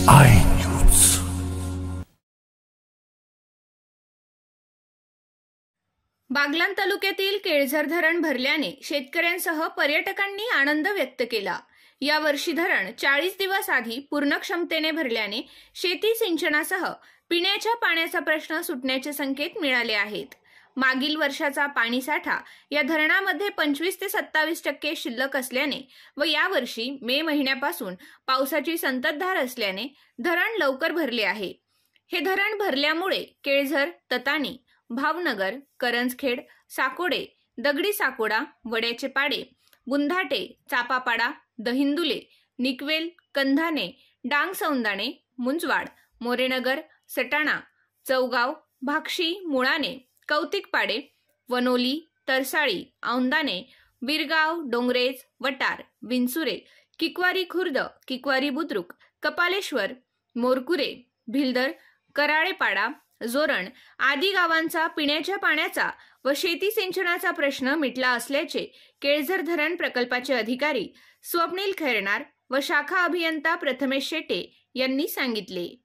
I news. Baglan तालुक्यातील केळझर धरण भरल्याने शेतकऱ्यांसह पर्यटकांनी आनंद व्यक्त केला। या वर्षी धरण 40 दिवस आधी पूर्ण क्षमतेने भरल्याने शेती सिंचनासह पिण्याच्या पाण्याचा प्रश्न सुटण्याचे संकेत मिळाले आहेत। मागील वर्षाचा पाणीसाठा या धरणामध्ये 25 ते 27% शिल्लक असल्याने व यावर्षी मे महिन्यापासून पावसाची संततधार असल्याने धरण लवकर भरले आहे। हे धरण भरल्यामुळे केळझर, ततानी, भावनगर, करंजखेड, साकोडे, दगडी साकोडा, वड्याचे पाडे, बुंधाटे, चापापाडा, दहिंदुले, निकवेल, कंधाने, डांग-सौंदाणे, मुंजवाड, मोरेनगर, सटाणा, चौगाव, भाक्षी, मुळाणे, कौतिकपाडे, वनोली, तरसाळी, औंदाणे, बिरगाव, डोंगरेज, वटार, विंचुरे, किकवारी खुर्द, किकवारी बुद्रुक, कपालेश्वर, मोरकुरे, भिलदर, कराळेपाडा, जोरण आदी गावांचा पिण्याच्या पाण्याचा व शेती सिंचनाचा प्रश्न मिटला असल्याचे केळझर धरण प्रकल्पाचे अधिकारी स्वप्नील खैरनार व शाखा अभियंता प्रथमेश शेटे यांनी सांगितले।